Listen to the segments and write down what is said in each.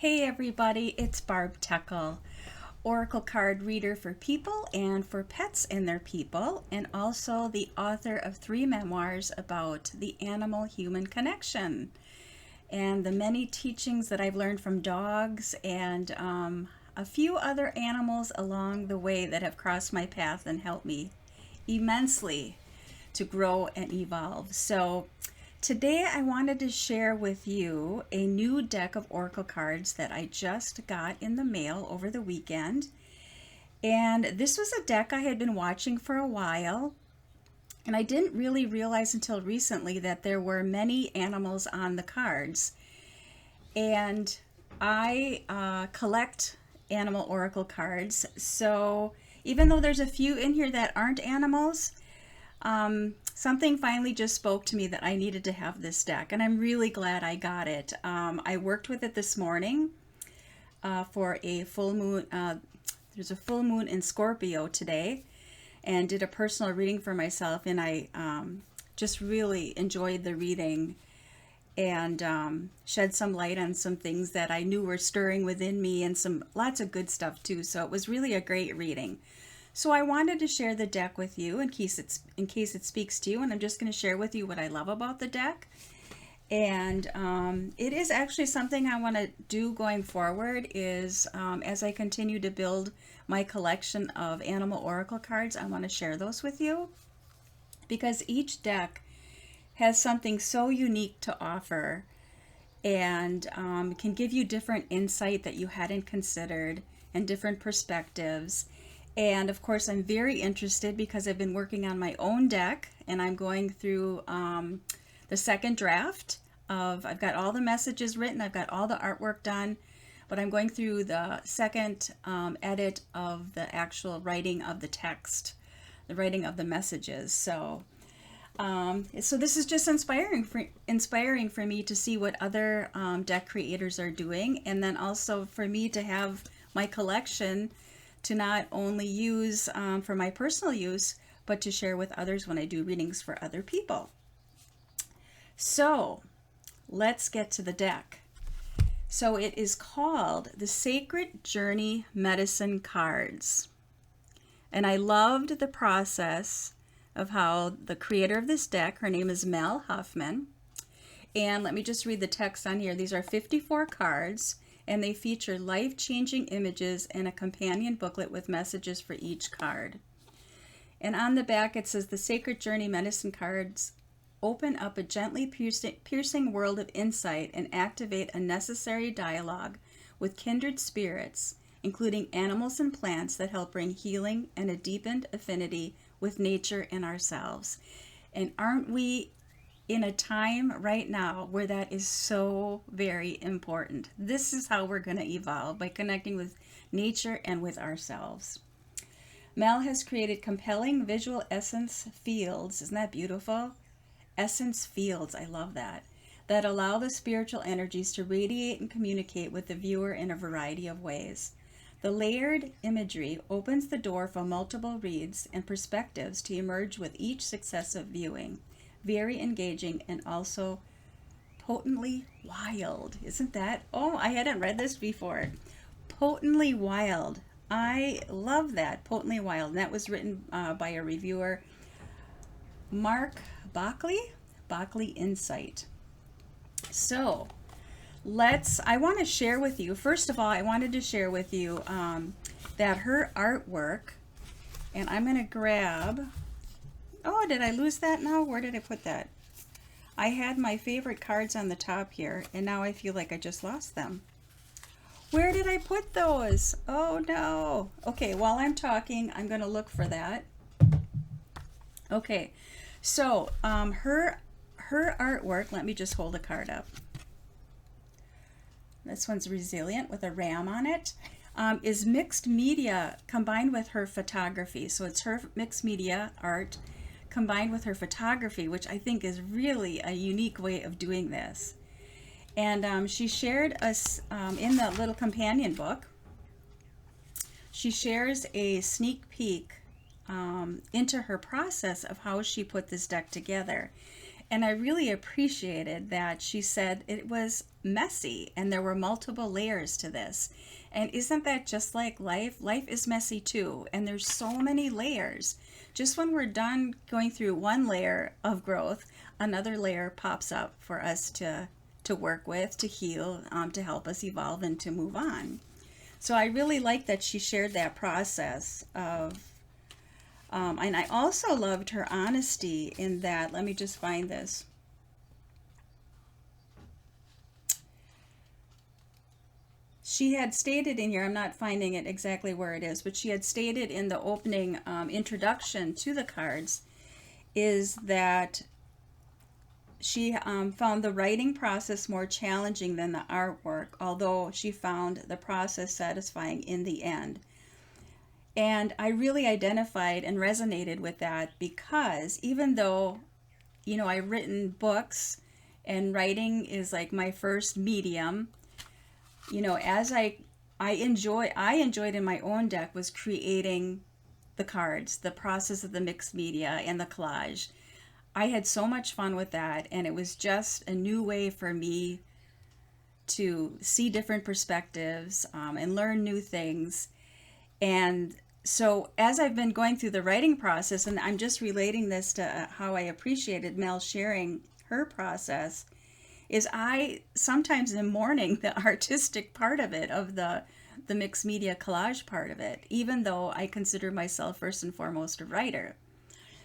Hey everybody, it's Barb Teckle, Oracle card reader for people and for pets and their people, and also the author of 3 memoirs about the animal-human connection and the many teachings that I've learned from dogs and a few other animals along the way that have crossed my path and helped me immensely to grow and evolve. So today I wanted to share with you a new deck of Oracle cards that I just got in the mail over the weekend. And this was a deck I had been watching for a while, and I didn't really realize until recently that there were many animals on the cards. And I collect animal Oracle cards, so even though there's a few in here that aren't animals, something finally just spoke to me that I needed to have this deck, and I'm really glad I got it. I worked with it this morning for a full moon. There's a full moon in Scorpio today, and did a personal reading for myself, and I just really enjoyed the reading and shed some light on some things that I knew were stirring within me, and lots of good stuff too. So it was really a great reading. So I wanted to share the deck with you in case it speaks to you, and I'm just going to share with you what I love about the deck. And it is actually something I want to do going forward is as I continue to build my collection of animal oracle cards, I want to share those with you because each deck has something so unique to offer and can give you different insight that you hadn't considered and different perspectives. And of course, I'm very interested because I've been working on my own deck, and I'm going through the second draft of, I've got all the messages written, I've got all the artwork done, but I'm going through the second edit of the actual writing of the text, the writing of the messages. So this is just inspiring for me to see what other deck creators are doing, and then also for me to have my collection to not only use for my personal use, but to share with others when I do readings for other people. So let's get to the deck. So it is called the Sacred Journey Medicine Cards. And I loved the process of how the creator of this deck, her name is Mel Hofmann. And let me just read the text on here. These are 54 cards, and they feature life-changing images and a companion booklet with messages for each card. And on the back it says, the Sacred Journey Medicine Cards open up a gently piercing world of insight and activate a necessary dialogue with kindred spirits, including animals and plants that help bring healing and a deepened affinity with nature and ourselves. And aren't we in a time right now where that is so very important? This is how we're going to evolve, by connecting with nature and with ourselves. Mel has created compelling visual essence fields. Isn't that beautiful? Essence fields, I love that allow the spiritual energies to radiate and communicate with the viewer in a variety of ways. The layered imagery opens the door for multiple reads and perspectives to emerge with each successive viewing. Very engaging and also potently wild. Isn't that? Oh, I hadn't read this before. Potently wild. I love that. Potently wild. And that was written by a reviewer, Mark Bockley Insight. So I want to share with you, first of all, I wanted to share with you that her artwork, and I'm going to grab, oh, did I lose that now? Where did I put that? I had my favorite cards on the top here, and now I feel like I just lost them. Where did I put those? Oh no. Okay, while I'm talking, I'm going to look for that. Okay, so her artwork, let me just hold a card up. This one's Resilient with a ram on it. Is mixed media combined with her photography. So it's her mixed media art combined with her photography, which I think is really a unique way of doing this. And she shared us in the little companion book, she shares a sneak peek into her process of how she put this deck together. And I really appreciated that she said it was messy, and there were multiple layers to this. And isn't that just like life? Life is messy too, and there's so many layers. Just when we're done going through one layer of growth, another layer pops up for us to work with, to heal, to help us evolve and to move on. So I really like that she shared that process of, and I also loved her honesty in that. Let me just find this. She had stated in here, I'm not finding it exactly where it is, but she had stated in the opening introduction to the cards is that she found the writing process more challenging than the artwork, although she found the process satisfying in the end. And I really identified and resonated with that because even though, I've written books and writing is like my first medium, as I enjoyed in my own deck was creating the cards, the process of the mixed media and the collage. I had so much fun with that, and it was just a new way for me to see different perspectives and learn new things. And so as I've been going through the writing process, and I'm just relating this to how I appreciated Mel sharing her process, is I sometimes am mourning the artistic part of it, of the mixed media collage part of it, even though I consider myself first and foremost a writer.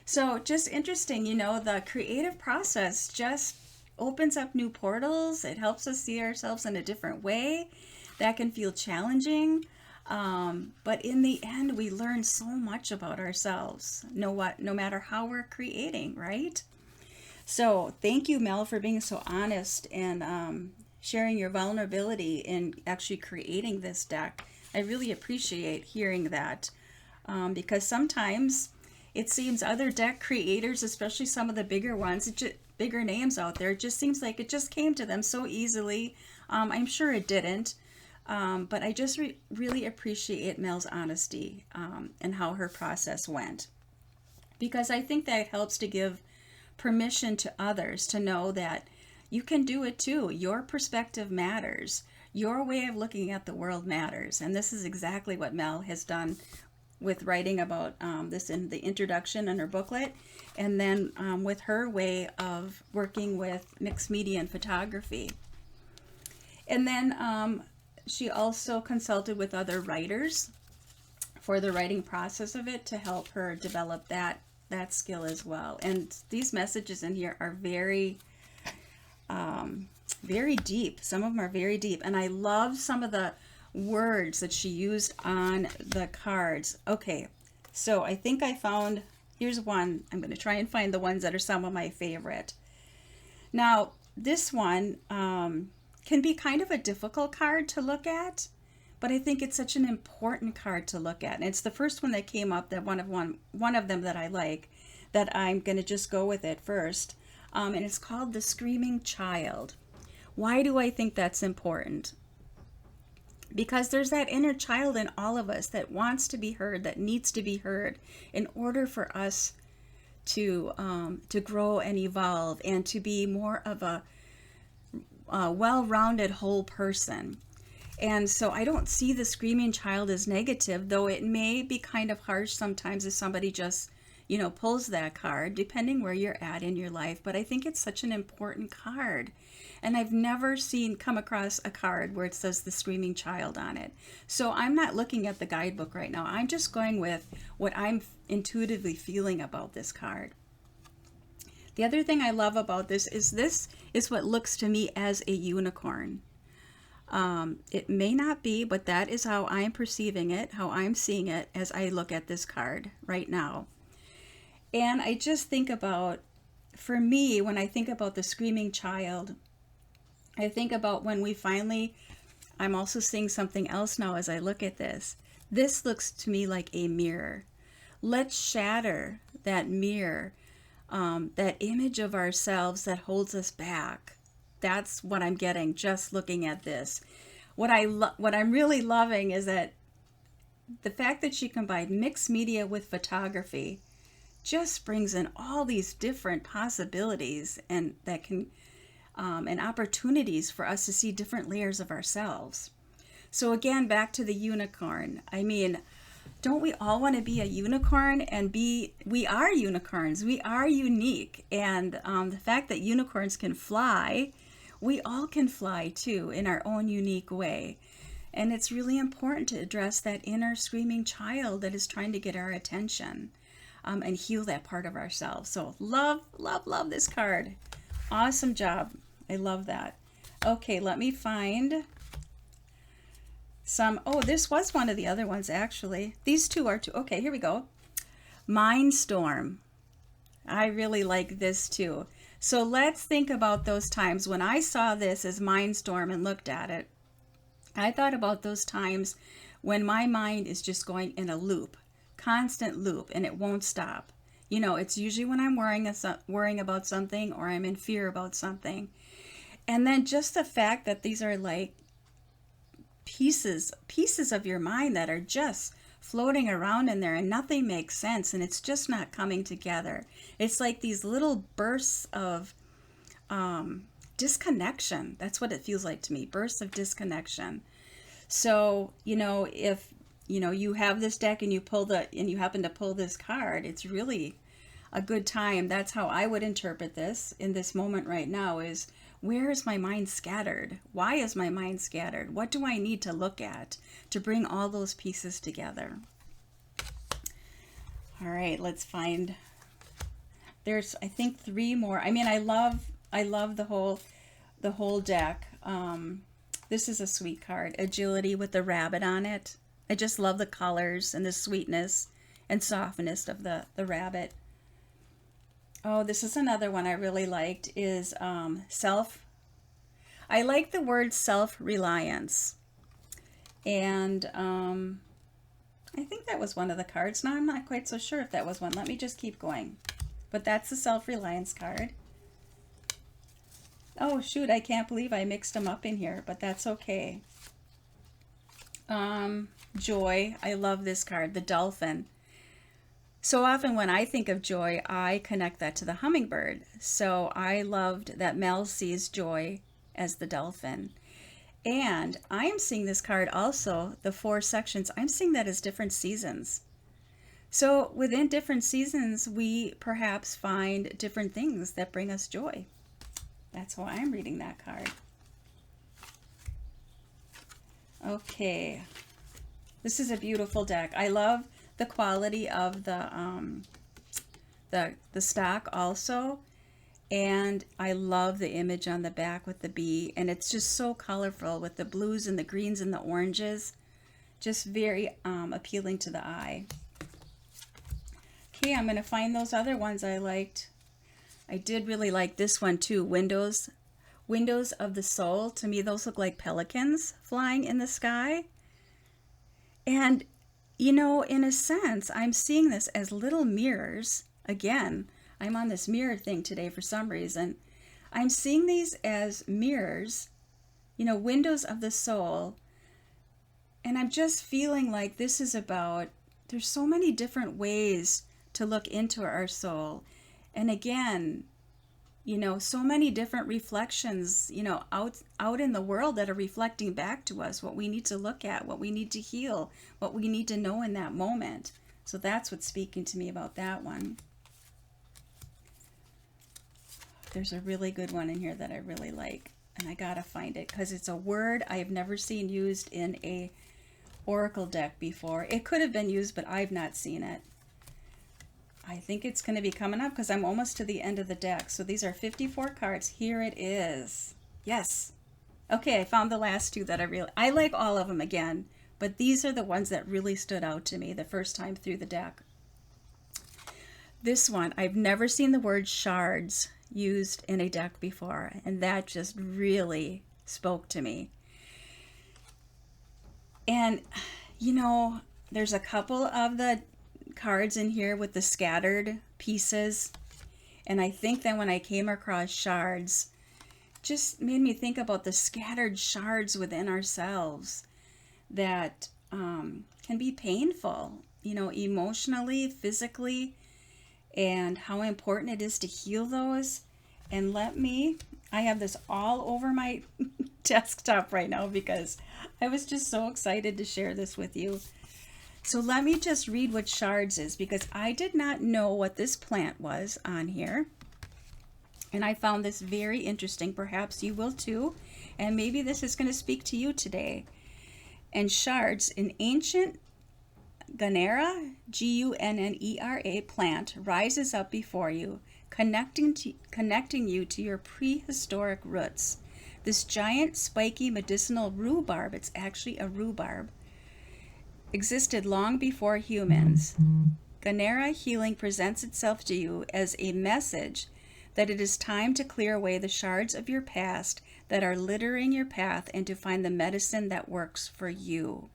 So just interesting, the creative process just opens up new portals. It helps us see ourselves in a different way. That can feel challenging. But in the end, we learn so much about ourselves, no matter how we're creating, right? So thank you, Mel, for being so honest and sharing your vulnerability in actually creating this deck. I really appreciate hearing that because sometimes it seems other deck creators, especially some of the bigger ones, bigger names out there, it just seems like it just came to them so easily. I'm sure it didn't, but I just really appreciate Mel's honesty and how her process went, because I think that helps to give permission to others to know that you can do it too. Your perspective matters. Your way of looking at the world matters. And this is exactly what Mel has done with writing about this in the introduction in her booklet, and then with her way of working with mixed media and photography. And then she also consulted with other writers for the writing process of it to help her develop that skill as well. And these messages in here are very, very deep. Some of them are very deep. And I love some of the words that she used on the cards. Okay, so I think I found, here's one. I'm going to try and find the ones that are some of my favorite. Now, this one can be kind of a difficult card to look at, but I think it's such an important card to look at. And it's the first one that came up, that one of them that I like, that I'm going to just go with it first. And it's called The Screaming Child. Why do I think that's important? Because there's that inner child in all of us that wants to be heard, that needs to be heard in order for us to grow and evolve and to be more of a well-rounded whole person. And so I don't see the screaming child as negative, though it may be kind of harsh sometimes if somebody just, pulls that card, depending where you're at in your life. But I think it's such an important card. And I've never come across a card where it says the screaming child on it. So I'm not looking at the guidebook right now. I'm just going with what I'm intuitively feeling about this card. The other thing I love about this is what looks to me as a unicorn. It may not be, but that is how I'm perceiving it, how I'm seeing it as I look at this card right now. And I just think about, for me, when I think about the screaming child, I think about when we finally, I'm also seeing something else now as I look at this. This looks to me like a mirror. Let's shatter that mirror, that image of ourselves that holds us back. That's what I'm getting just looking at this. What I'm really loving is that the fact that she combined mixed media with photography just brings in all these different possibilities, and that can and opportunities for us to see different layers of ourselves. So again, back to the unicorn. I mean, don't we all want to be a unicorn and we are unicorns. We are unique. And the fact that unicorns can fly, we all can fly too in our own unique way. And it's really important to address that inner screaming child that is trying to get our attention, and heal that part of ourselves. So love, love, love this card. Awesome job. I love that. Okay, let me find some. Oh, this was one of the other ones, actually. These two are two. Okay, here we go. Mindstorm. I really like this too. So let's think about those times when I saw this as Mindstorm and looked at it. I thought about those times when my mind is just going in a loop, constant loop, and it won't stop. You know, it's usually when I'm worrying about something or I'm in fear about something. And then just the fact that these are like pieces of your mind that are just floating around in there and nothing makes sense and it's just not coming together. It's like these little bursts of disconnection. That's what it feels like to me, bursts of disconnection. So, you know, if you have this deck and you happen to pull this card, it's really a good time. That's how I would interpret this in this moment right now is, where is my mind scattered? Why is my mind scattered? What do I need to look at to bring all those pieces together? All right, let's find, there's, I think, 3 more. I mean, I love the whole deck. This is a sweet card, Agility with the rabbit on it. I just love the colors and the sweetness and softness of the rabbit. Oh, this is another one I really liked, is I like the word self-reliance. And I think that was one of the cards. Now I'm not quite so sure if that was one. Let me just keep going. But that's the Self-Reliance card. Oh, shoot, I can't believe I mixed them up in here, but that's okay. Joy, I love this card, the dolphin. So often when I think of joy, I connect that to the hummingbird. So I loved that Mel sees joy as the dolphin. And I'm seeing this card also, the 4 sections, I'm seeing that as different seasons. So within different seasons, we perhaps find different things that bring us joy. That's how I'm reading that card. Okay. This is a beautiful deck. I love the quality of the stock also, and I love the image on the back with the bee, and it's just so colorful with the blues and the greens and the oranges, just very appealing to the eye. Okay, I'm going to find those other ones I liked. I did really like this one too, Windows of the Soul. To me, those look like pelicans flying in the sky. And you know, in a sense, I'm seeing this as little mirrors. Again, I'm on this mirror thing today for some reason. I'm seeing these as mirrors, you know, windows of the soul. And I'm just feeling like this is about, there's so many different ways to look into our soul. And again, you know, so many different reflections, you know, out in the world that are reflecting back to us what we need to look at, what we need to heal, what we need to know in that moment. So that's what's speaking to me about that one. There's a really good one in here that I really like, and I gotta find it because it's a word I have never seen used in a oracle deck before. It could have been used, but I've not seen it. I think it's going to be coming up because I'm almost to the end of the deck. So these are 54 cards. Here it is. Yes. Okay, I found the last 2 that I like all of them again, but these are the ones that really stood out to me the first time through the deck. This one, I've never seen the word shards used in a deck before, and that just really spoke to me. And, you know, there's a couple of the cards in here with the scattered pieces, and I think that when I came across shards, just made me think about the scattered shards within ourselves that can be painful, you know, emotionally, physically, and how important it is to heal those. And let me I have this all over my desktop right now because I was just so excited to share this with you. So let me just read what shards is, because I did not know what this plant was on here. And I found this very interesting. Perhaps you will too. And maybe this is going to speak to you today. And shards, an ancient Gunnera, Gunnera plant, rises up before you, connecting you to your prehistoric roots. This giant, spiky, medicinal rhubarb, it's actually a rhubarb, existed long before humans. Gunnera healing presents itself to you as a message that it is time to clear away the shards of your past that are littering your path and to find the medicine that works for you.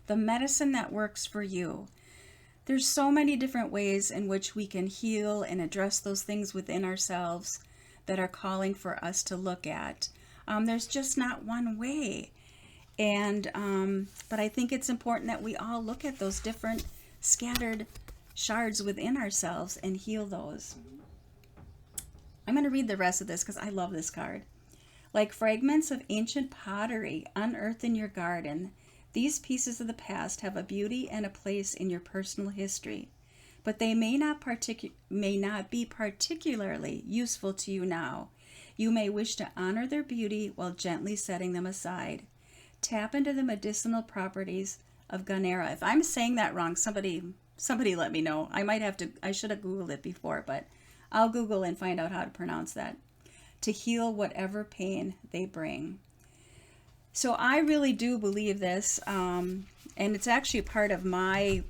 The medicine that works for you. There's so many different ways in which we can heal and address those things within ourselves that are calling for us to look at. There's just not one way. And but I think it's important that we all look at those different scattered shards within ourselves and heal those. I'm going to read the rest of this because I love this card. Like fragments of ancient pottery unearthed in your garden, these pieces of the past have a beauty and a place in your personal history, but they may not be particularly useful to you now. You may wish to honor their beauty while gently setting them aside. Tap into the medicinal properties of Gunnera. If I'm saying that wrong, somebody let me know. I should have Googled it before, but I'll Google and find out how to pronounce that. To heal whatever pain they bring. So I really do believe this, and it's actually part of my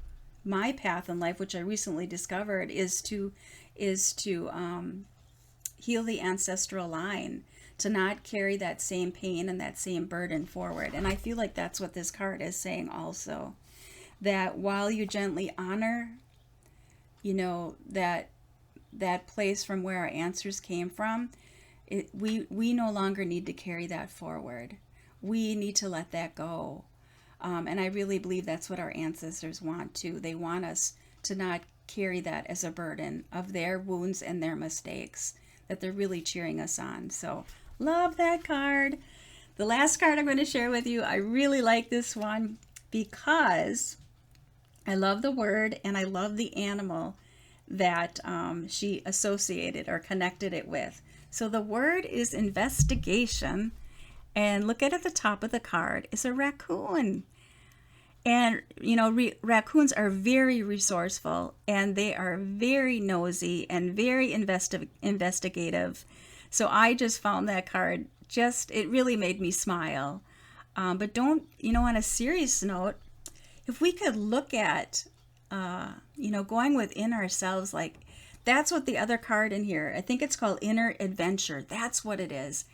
path in life, which I recently discovered, is to heal the ancestral line, to not carry that same pain and that same burden forward. And I feel like that's what this card is saying also, that while you gently honor, that place from where our answers came from, we no longer need to carry that forward. We need to let that go. And I really believe that's what our ancestors want too. They want us to not carry that as a burden of their wounds and their mistakes, that they're really cheering us on. So love that card. The last card I'm going to share with you, I really like this one because I love the word and I love the animal that she associated or connected it with. So the word is investigation, and look at the top of the card is a raccoon. And raccoons are very resourceful, and they are very nosy and very investigative. So I just found that card, it really made me smile. But on a serious note, if we could look at going within ourselves, like that's what the other card in here, I think it's called Inner Adventure. That's what it is.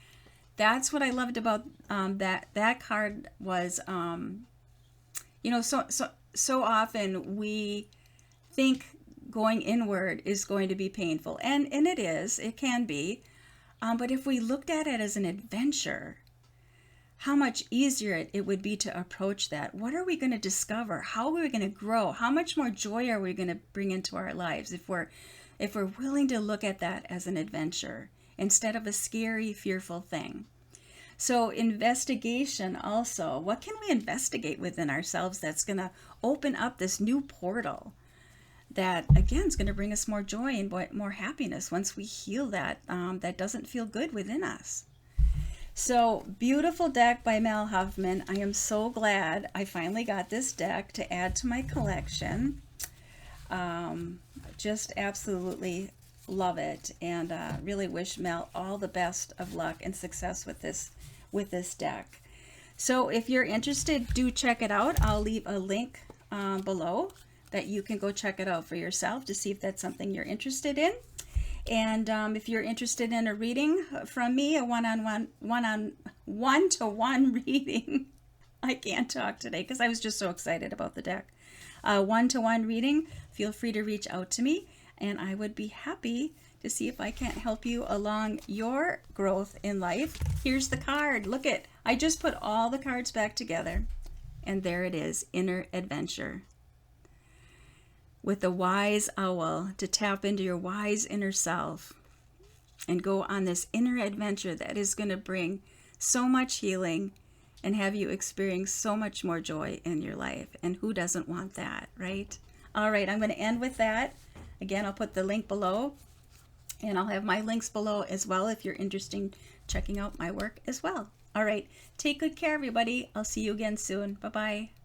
That's what I loved about that card was, so often we think going inward is going to be painful, and it can be, but if we looked at it as an adventure, how much easier it would be to approach that. What are we going to discover? How are we going to grow? How much more joy are we going to bring into our lives if we're willing to look at that as an adventure instead of a scary, fearful thing? So investigation also, what can we investigate within ourselves that's going to open up this new portal that, again, is going to bring us more joy and more happiness once we heal that doesn't feel good within us. So, beautiful deck by Mel Hofmann. I am so glad I finally got this deck to add to my collection. Just absolutely love it, and really wish Mel all the best of luck and success with this deck. So if you're interested, do check it out. I'll leave a link below that you can go check it out for yourself to see if that's something you're interested in. And if you're interested in a reading from me, a one-to-one reading, I can't talk today because I was just so excited about the deck. One-to-one reading, feel free to reach out to me, and I would be happy to see if I can't help you along your growth in life. Here's the card. Look I just put all the cards back together, and there it is, Inner Adventure. With the wise owl to tap into your wise inner self. and go on this inner adventure that is going to bring so much healing and have you experience so much more joy in your life. And who doesn't want that, right? All right, I'm going to end with that. Again, I'll put the link below, and I'll have my links below as well if you're interested in checking out my work as well. All right, take good care, everybody. I'll see you again soon. Bye-bye.